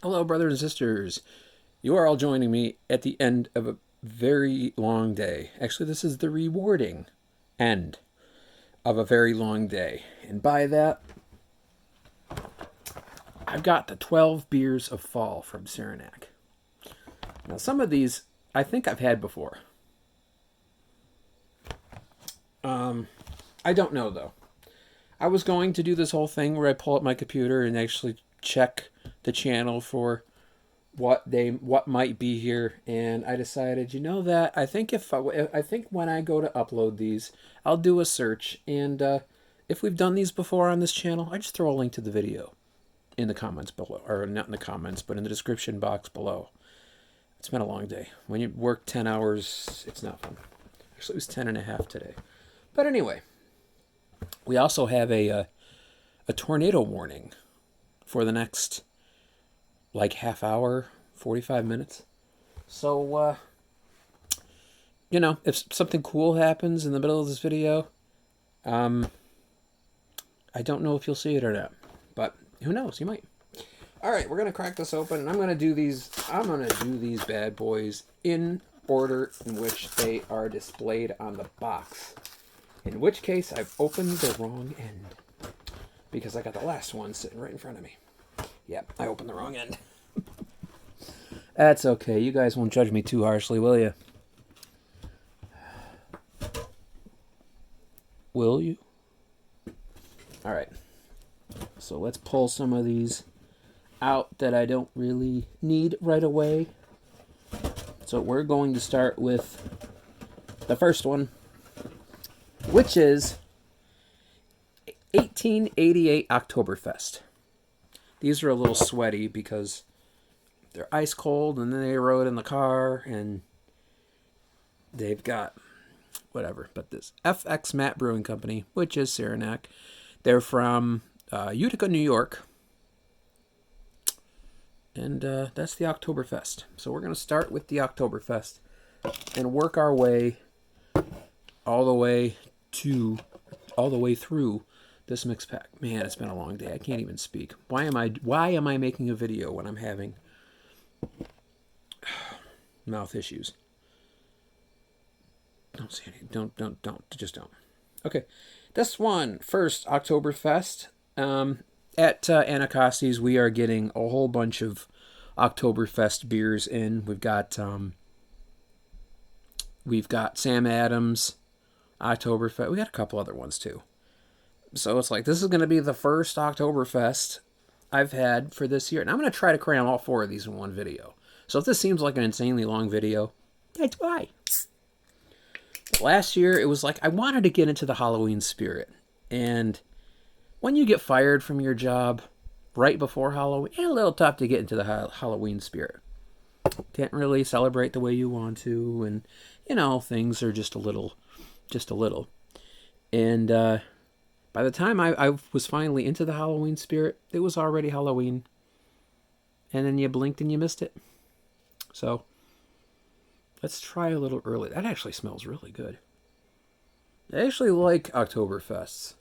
Hello, brothers and sisters. You are all joining me at the end of a very long day. Actually, this is the rewarding end of a very long day. And by that, I've got the 12 beers of fall from Saranac. Now, some of these I think I've had before. I don't know, though. I was going to do this whole thing where I pull up my computer and actually check the channel for what might be here, and I decided, that I think when I go to upload these, I'll do a search, and if we've done these before on this channel, I just throw a link to the video in the comments below, or not in the comments, but in the description box below. It's been a long day. When you work 10 hours, it's not fun. Actually, it was 10 and a half today. But anyway, we also have a tornado warning for the next half hour, 45 minutes. So, if something cool happens in the middle of this video, I don't know if you'll see it or not. But who knows? You might. All right, we're going to crack this open, and I'm going to do these bad boys in order in which they are displayed on the box. In which case, I've opened the wrong end. Because I got the last one sitting right in front of me. Yep, I opened the wrong end. That's okay. You guys won't judge me too harshly, will you? Will you? All right. So let's pull some of these out that I don't really need right away. So we're going to start with the first one, which is 1888 Octoberfest. These are a little sweaty because they're ice cold, and then they rode in the car, and they've got whatever. But this FX Matte Brewing Company, which is Saranac, they're from Utica, New York, and that's the Octoberfest. So we're going to start with the Octoberfest and work our way all the way through this mix pack. Man, it's been a long day. I can't even speak. Why am I making a video when I'm having mouth issues? Don't say anything. Just don't. Okay. This one, first Oktoberfest. At Anacasti's, we are getting a whole bunch of Oktoberfest beers in. We've got Sam Adams, Oktoberfest. We got a couple other ones too. So it's like, this is going to be the first Oktoberfest I've had for this year. And I'm going to try to cram all four of these in one video. So if this seems like an insanely long video, that's why. Last year, it was like I wanted to get into the Halloween spirit. And when you get fired from your job right before Halloween, it's a little tough to get into the Halloween spirit. Can't really celebrate the way you want to. And, things are just a little. And by the time I was finally into the Halloween spirit, it was already Halloween. And then you blinked and you missed it. So let's try a little early. That actually smells really good. I actually like Oktoberfests.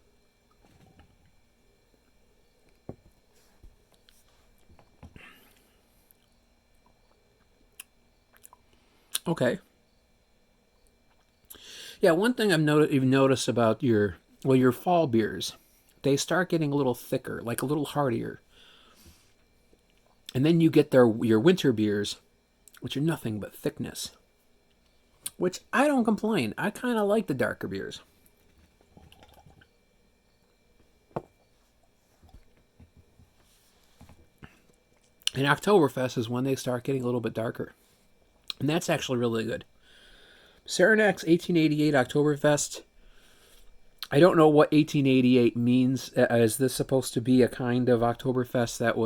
Okay. Yeah, one thing you've noticed about your fall beers, they start getting a little thicker, like a little heartier. And then you get your winter beers, which are nothing but thickness. Which I don't complain. I kind of like the darker beers. And Oktoberfest is when they start getting a little bit darker. And that's actually really good. Saranac's 1888 Oktoberfest. I don't know what 1888 means. Is this supposed to be a kind of Oktoberfest that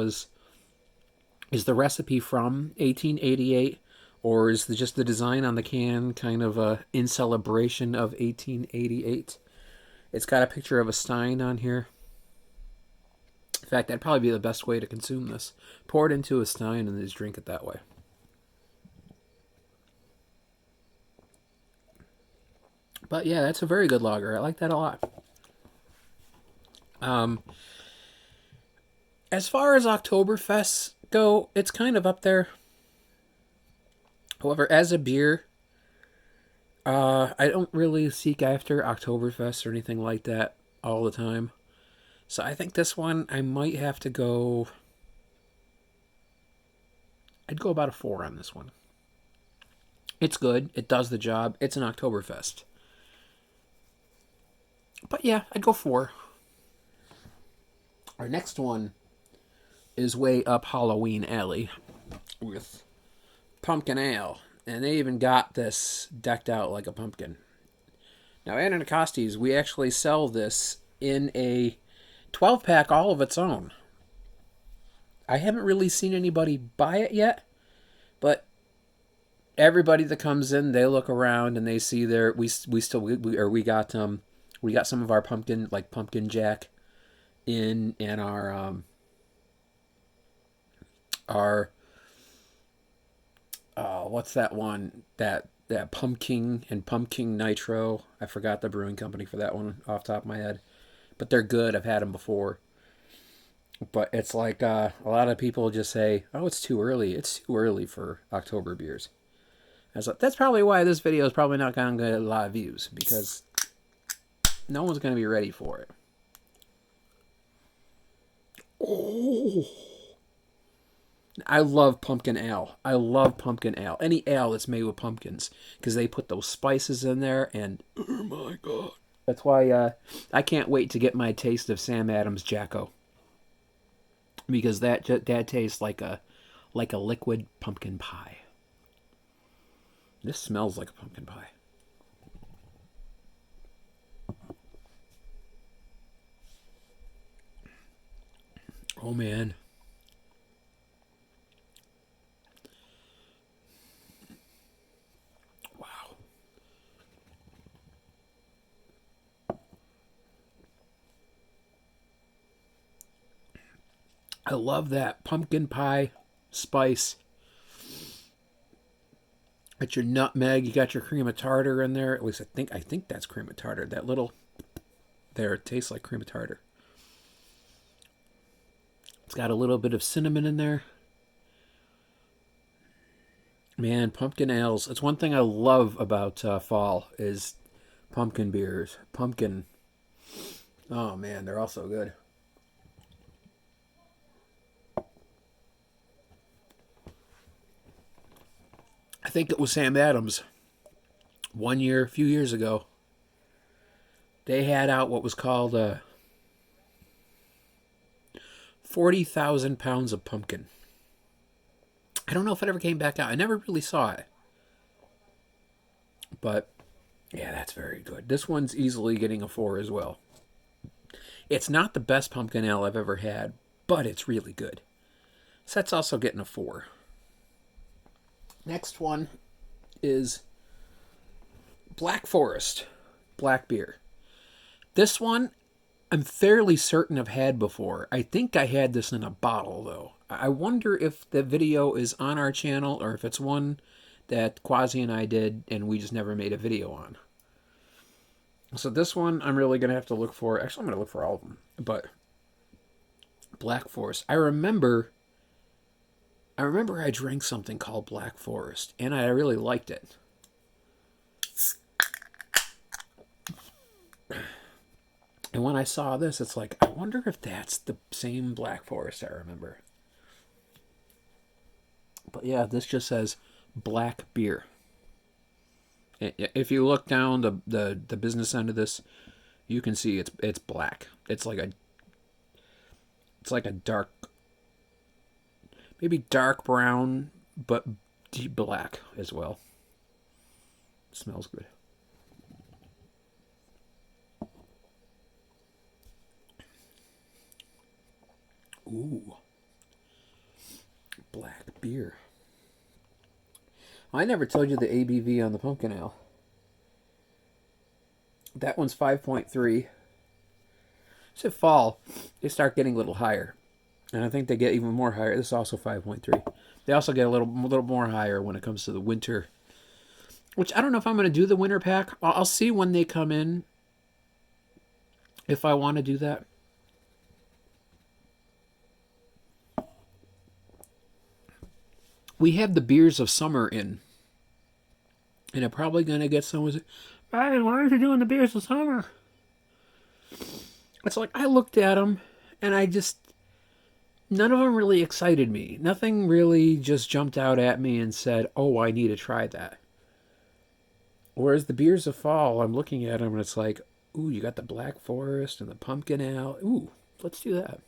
is the recipe from 1888? Or is just the design on the can kind of in celebration of 1888? It's got a picture of a stein on here. In fact, that'd probably be the best way to consume this. Pour it into a stein and just drink it that way. But yeah, that's a very good lager. I like that a lot. As far as Oktoberfest go. It's kind of up there. However, as a beer, I don't really seek after Oktoberfest or anything like that all the time. So I think this one I might have to go. I'd go about a 4 on this one. It's good. It does the job. It's an Oktoberfest. But yeah, I'd go 4. Our next one is way up Halloween alley with pumpkin ale. And they even got this decked out like a pumpkin. Now, at Anacostes, we actually sell this in a 12-pack all of its own. I haven't really seen anybody buy it yet, but everybody that comes in, they look around and they see we got some of our pumpkin jack in our what's that one that pumpkin and pumpkin nitro. I forgot the brewing company for that one off the top of my head, but they're good. I've had them before. But it's like a lot of people just say, oh, it's too early. It's too early for October beers. I was like, that's probably why this video is probably not going to get a lot of views, because no one's going to be ready for it. Oh, I love pumpkin ale. I love pumpkin ale. Any ale that's made with pumpkins, because they put those spices in there, and oh my god. That's why I can't wait to get my taste of Sam Adams Jacko. Because that tastes like a liquid pumpkin pie. This smells like a pumpkin pie. Oh man. Wow. I love that pumpkin pie spice. Got your nutmeg, you got your cream of tartar in there. At least I think that's cream of tartar. That little there, it tastes like cream of tartar. It's got a little bit of cinnamon in there. Man, pumpkin ales. It's one thing I love about fall is pumpkin beers. Pumpkin. Oh man, they're all so good. I think it was Sam Adams. A few years ago, they had out what was called 40,000 pounds of pumpkin. I don't know if it ever came back out. I never really saw it. But, yeah, that's very good. This one's easily getting a 4 as well. It's not the best pumpkin ale I've ever had, but it's really good. So that's also getting a 4. Next one is Black Forest black beer. This one I'm fairly certain I've had before. I think I had this in a bottle though. I wonder if the video is on our channel or if it's one that Quassi and I did and we just never made a video on. So this one I'm really going to have to look for. Actually, I'm going to look for all of them. But Black Forest. I remember I drank something called Black Forest, and I really liked it. And when I saw this, it's like, I wonder if that's the same Black Forest I remember. But yeah, this just says black beer. If you look down the business end of this, you can see it's black. It's like a dark, maybe dark brown, but deep black as well. It smells good. Ooh. Black beer. I never told you the ABV on the pumpkin ale. That one's 5.3. So fall, they start getting a little higher. And I think they get even more higher. This is also 5.3. They also get a little more higher when it comes to the winter. Which I don't know if I'm going to do the winter pack. I'll see when they come in. If I want to do that. we have the beers of summer in. And I'm probably going to get someone say, Ryan, why aren't you doing the beers of summer? It's like, I looked at them, and none of them really excited me. Nothing really just jumped out at me and said, oh, I need to try that. Whereas the beers of fall, I'm looking at them, and it's like, ooh, you got the Black Forest and the Pumpkin Ale. Ooh, let's do that.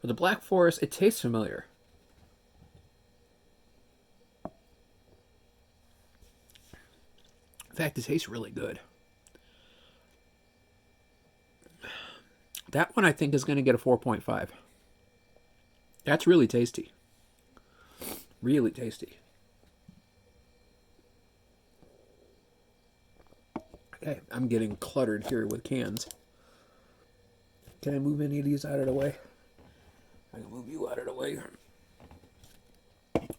But the Black Forest, it tastes familiar. In fact, it tastes really good. That one I think is going to get a 4.5. That's really tasty. Really tasty. Okay, I'm getting cluttered here with cans. Can I move any of these out of the way? I can move you out of the way.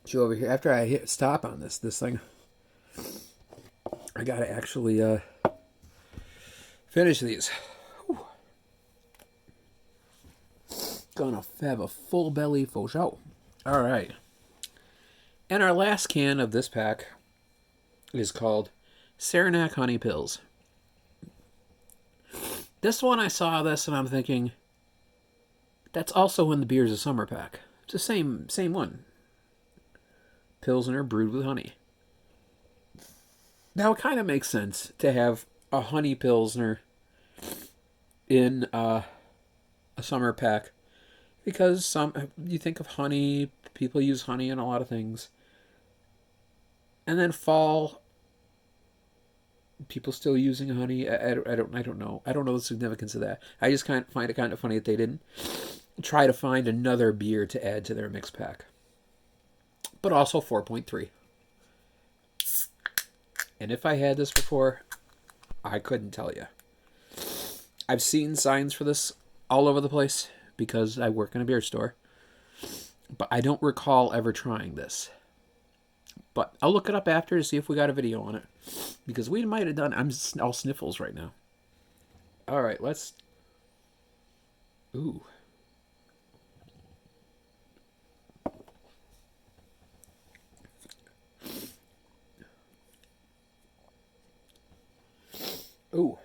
You over here. After I hit stop on this thing, I gotta actually finish these. Whew. Gonna have a full belly for show. All right. And our last can of this pack is called Saranac Honey Pills. This one, I saw this and I'm thinking, that's also in the Beers of Summer pack. It's the same one. Pilsner brewed with honey. Now, it kind of makes sense to have a honey Pilsner in a summer pack, because you think of honey, people use honey in a lot of things. And then fall, people still using honey. I don't know. I don't know the significance of that. I just find it kind of funny that they didn't try to find another beer to add to their mix pack. But also 4.3. And if I had this before, I couldn't tell you. I've seen signs for this all over the place because I work in a beer store. But I don't recall ever trying this. But I'll look it up after to see if we got a video on it. Because we might have done. I'm all sniffles right now. All right, let's... Ooh. Ooh.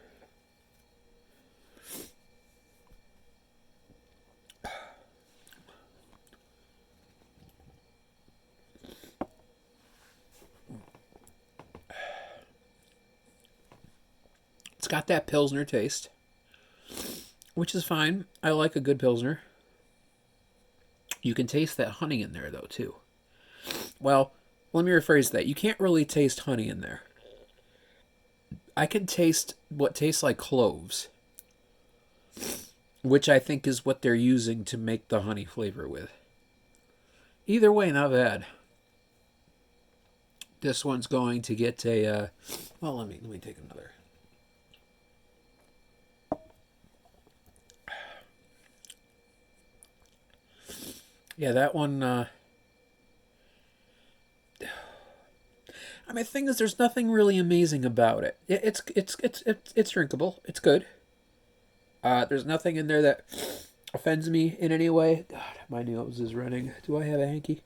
It's got that Pilsner taste, which is fine. I like a good Pilsner. You can taste that honey in there, though, too. Well, let me rephrase that. You can't really taste honey in there. I can taste what tastes like cloves, which I think is what they're using to make the honey flavor with. Either way, not bad. This one's going to get a... well, let me take another. Yeah, that one... I mean, the thing is, there's nothing really amazing about it. It's drinkable. It's good. There's nothing in there that offends me in any way. God, my nose is running. Do I have a hanky?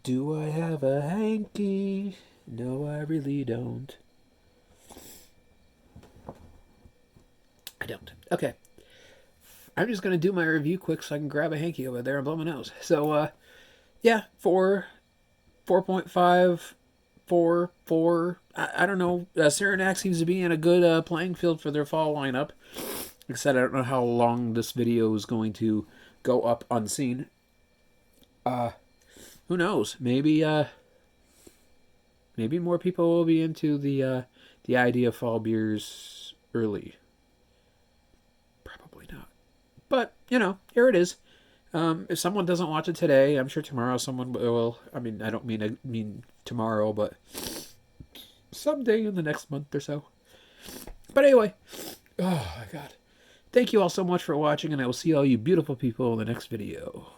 Do I have a hanky? No, I really don't. I don't. Okay. I'm just going to do my review quick so I can grab a hanky over there and blow my nose. So, yeah, 4.5, 4. I don't know. Saranac seems to be in a good playing field for their fall lineup. Like I said, I don't know how long this video is going to go up unseen. Who knows? Maybe more people will be into the idea of fall beers early. Probably not. But, here it is. If someone doesn't watch it today, I'm sure tomorrow someone will. I mean, I don't mean tomorrow, but someday in the next month or so. But anyway, oh my God. Thank you all so much for watching, and I will see all you beautiful people in the next video.